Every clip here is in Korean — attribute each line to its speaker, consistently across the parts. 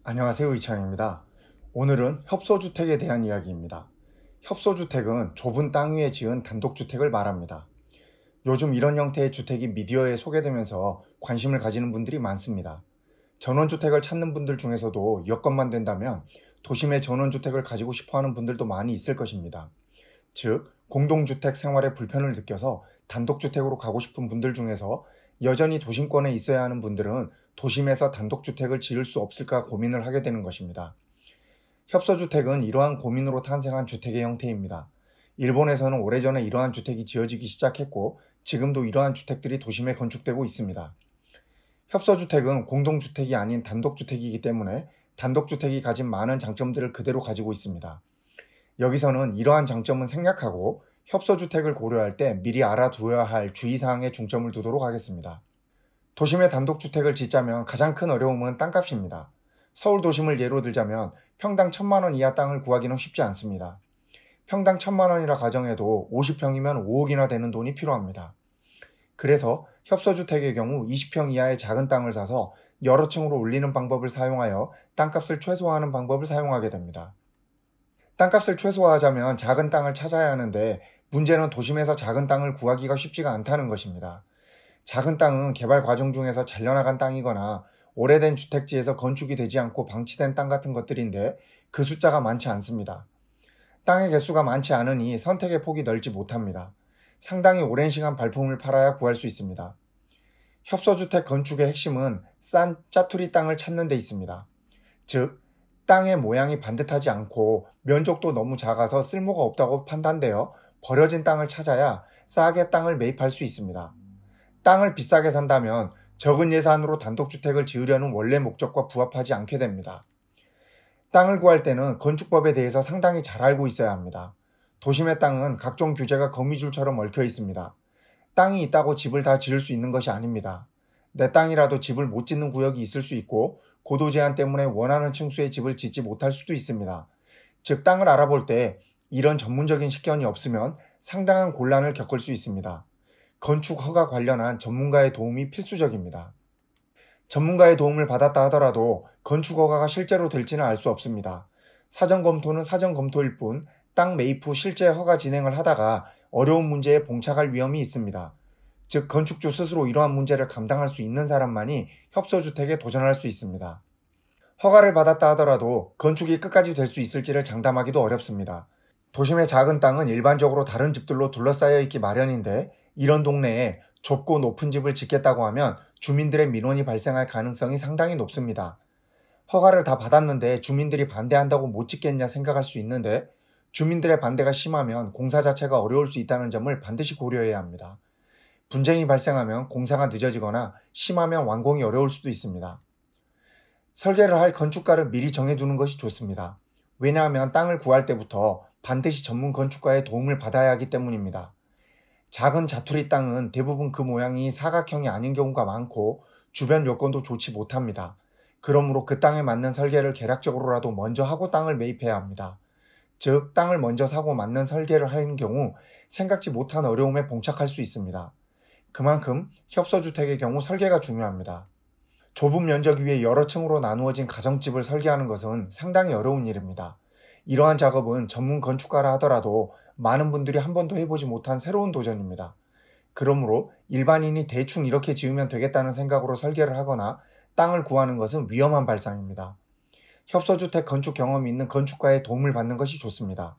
Speaker 1: 안녕하세요, 이창입니다. 오늘은 협소주택에 대한 이야기입니다. 협소주택은 좁은 땅 위에 지은 단독주택을 말합니다. 요즘 이런 형태의 주택이 미디어에 소개되면서 관심을 가지는 분들이 많습니다. 전원주택을 찾는 분들 중에서도 여건만 된다면 도심의 전원주택을 가지고 싶어하는 분들도 많이 있을 것입니다. 즉, 공동주택 생활에 불편을 느껴서 단독주택으로 가고 싶은 분들 중에서 여전히 도심권에 있어야 하는 분들은 도심에서 단독주택을 지을 수 없을까 고민을 하게 되는 것입니다. 협소주택은 이러한 고민으로 탄생한 주택의 형태입니다. 일본에서는 오래전에 이러한 주택이 지어지기 시작했고 지금도 이러한 주택들이 도심에 건축되고 있습니다. 협소주택은 공동주택이 아닌 단독주택이기 때문에 단독주택이 가진 많은 장점들을 그대로 가지고 있습니다. 여기서는 이러한 장점은 생략하고 협소주택을 고려할 때 미리 알아두어야 할 주의사항에 중점을 두도록 하겠습니다. 도심에 단독주택을 짓자면 가장 큰 어려움은 땅값입니다. 서울 도심을 예로 들자면 평당 1,000만 원 이하 땅을 구하기는 쉽지 않습니다. 평당 1,000만 원이라 가정해도 50평이면 5억이나 되는 돈이 필요합니다. 그래서 협소주택의 경우 20평 이하의 작은 땅을 사서 여러 층으로 올리는 방법을 사용하여 땅값을 최소화하는 방법을 사용하게 됩니다. 땅값을 최소화하자면 작은 땅을 찾아야 하는데 문제는 도심에서 작은 땅을 구하기가 쉽지가 않다는 것입니다. 작은 땅은 개발 과정 중에서 잘려나간 땅이거나 오래된 주택지에서 건축이 되지 않고 방치된 땅 같은 것들인데 그 숫자가 많지 않습니다. 땅의 개수가 많지 않으니 선택의 폭이 넓지 못합니다. 상당히 오랜 시간 발품을 팔아야 구할 수 있습니다. 협소주택 건축의 핵심은 싼 짜투리 땅을 찾는 데 있습니다. 즉, 땅의 모양이 반듯하지 않고 면적도 너무 작아서 쓸모가 없다고 판단되어 버려진 땅을 찾아야 싸게 땅을 매입할 수 있습니다. 땅을 비싸게 산다면 적은 예산으로 단독주택을 지으려는 원래 목적과 부합하지 않게 됩니다. 땅을 구할 때는 건축법에 대해서 상당히 잘 알고 있어야 합니다. 도심의 땅은 각종 규제가 거미줄처럼 얽혀 있습니다. 땅이 있다고 집을 다 지을 수 있는 것이 아닙니다. 내 땅이라도 집을 못 짓는 구역이 있을 수 있고 고도 제한 때문에 원하는 층수의 집을 짓지 못할 수도 있습니다. 즉, 땅을 알아볼 때 이런 전문적인 식견이 없으면 상당한 곤란을 겪을 수 있습니다. 건축 허가 관련한 전문가의 도움이 필수적입니다. 전문가의 도움을 받았다 하더라도 건축 허가가 실제로 될지는 알 수 없습니다. 사전 검토는 사전 검토일 뿐 땅 매입 후 실제 허가 진행을 하다가 어려운 문제에 봉착할 위험이 있습니다. 즉, 건축주 스스로 이러한 문제를 감당할 수 있는 사람만이 협소주택에 도전할 수 있습니다. 허가를 받았다 하더라도 건축이 끝까지 될 수 있을지를 장담하기도 어렵습니다. 도심의 작은 땅은 일반적으로 다른 집들로 둘러싸여 있기 마련인데 이런 동네에 좁고 높은 집을 짓겠다고 하면 주민들의 민원이 발생할 가능성이 상당히 높습니다. 허가를 다 받았는데 주민들이 반대한다고 못 짓겠냐 생각할 수 있는데 주민들의 반대가 심하면 공사 자체가 어려울 수 있다는 점을 반드시 고려해야 합니다. 분쟁이 발생하면 공사가 늦어지거나 심하면 완공이 어려울 수도 있습니다. 설계를 할 건축가를 미리 정해두는 것이 좋습니다. 왜냐하면 땅을 구할 때부터 반드시 전문 건축가의 도움을 받아야 하기 때문입니다. 작은 자투리 땅은 대부분 그 모양이 사각형이 아닌 경우가 많고 주변 여건도 좋지 못합니다. 그러므로 그 땅에 맞는 설계를 개략적으로라도 먼저 하고 땅을 매입해야 합니다. 즉, 땅을 먼저 사고 맞는 설계를 하는 경우 생각지 못한 어려움에 봉착할 수 있습니다. 그만큼 협소주택의 경우 설계가 중요합니다. 좁은 면적 위에 여러 층으로 나누어진 가정집을 설계하는 것은 상당히 어려운 일입니다. 이러한 작업은 전문 건축가라 하더라도 많은 분들이 한 번도 해보지 못한 새로운 도전입니다. 그러므로 일반인이 대충 이렇게 지으면 되겠다는 생각으로 설계를 하거나 땅을 구하는 것은 위험한 발상입니다. 협소주택 건축 경험이 있는 건축가의 도움을 받는 것이 좋습니다.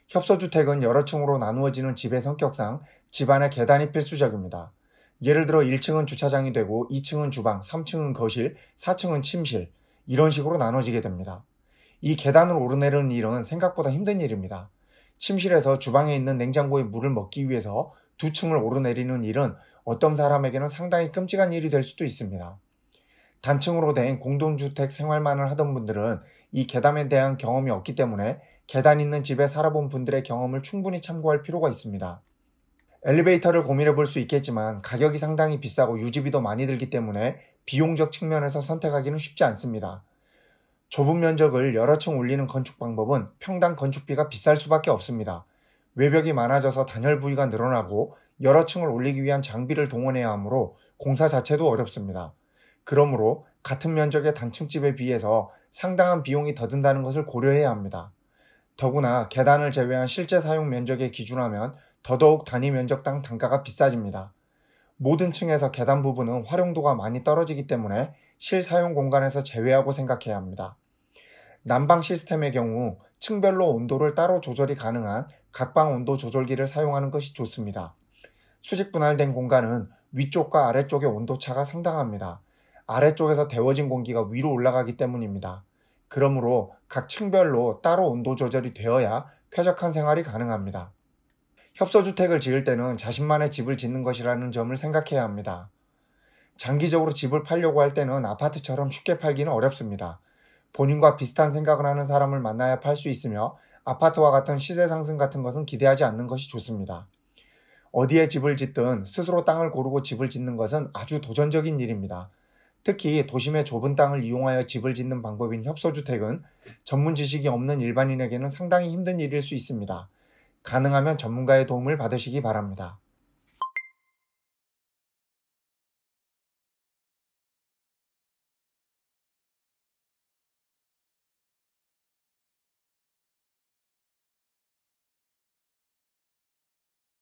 Speaker 1: 협소주택은 여러 층으로 나누어지는 집의 성격상 집안에 계단이 필수적입니다. 예를 들어 1층은 주차장이 되고 2층은 주방, 3층은 거실, 4층은 침실, 이런 식으로 나눠지게 됩니다. 이 계단을 오르내리는 일은 생각보다 힘든 일입니다. 침실에서 주방에 있는 냉장고에 물을 먹기 위해서 2층을 오르내리는 일은 어떤 사람에게는 상당히 끔찍한 일이 될 수도 있습니다. 단층으로 된 공동주택 생활만을 하던 분들은 이 계단에 대한 경험이 없기 때문에 계단 있는 집에 살아본 분들의 경험을 충분히 참고할 필요가 있습니다. 엘리베이터를 고민해 볼 수 있겠지만 가격이 상당히 비싸고 유지비도 많이 들기 때문에 비용적 측면에서 선택하기는 쉽지 않습니다. 좁은 면적을 여러 층 올리는 건축 방법은 평당 건축비가 비쌀 수밖에 없습니다. 외벽이 많아져서 단열 부위가 늘어나고 여러 층을 올리기 위한 장비를 동원해야 하므로 공사 자체도 어렵습니다. 그러므로 같은 면적의 단층집에 비해서 상당한 비용이 더 든다는 것을 고려해야 합니다. 더구나 계단을 제외한 실제 사용 면적에 기준하면 더더욱 단위 면적당 단가가 비싸집니다. 모든 층에서 계단 부분은 활용도가 많이 떨어지기 때문에 실사용 공간에서 제외하고 생각해야 합니다. 난방 시스템의 경우 층별로 온도를 따로 조절이 가능한 각방 온도 조절기를 사용하는 것이 좋습니다. 수직 분할된 공간은 위쪽과 아래쪽의 온도차가 상당합니다. 아래쪽에서 데워진 공기가 위로 올라가기 때문입니다. 그러므로 각 층별로 따로 온도 조절이 되어야 쾌적한 생활이 가능합니다. 협소주택을 지을 때는 자신만의 집을 짓는 것이라는 점을 생각해야 합니다. 장기적으로 집을 팔려고 할 때는 아파트처럼 쉽게 팔기는 어렵습니다. 본인과 비슷한 생각을 하는 사람을 만나야 팔 수 있으며 아파트와 같은 시세 상승 같은 것은 기대하지 않는 것이 좋습니다. 어디에 집을 짓든 스스로 땅을 고르고 집을 짓는 것은 아주 도전적인 일입니다. 특히 도심의 좁은 땅을 이용하여 집을 짓는 방법인 협소주택은 전문 지식이 없는 일반인에게는 상당히 힘든 일일 수 있습니다. 가능하면 전문가의 도움을 받으시기 바랍니다.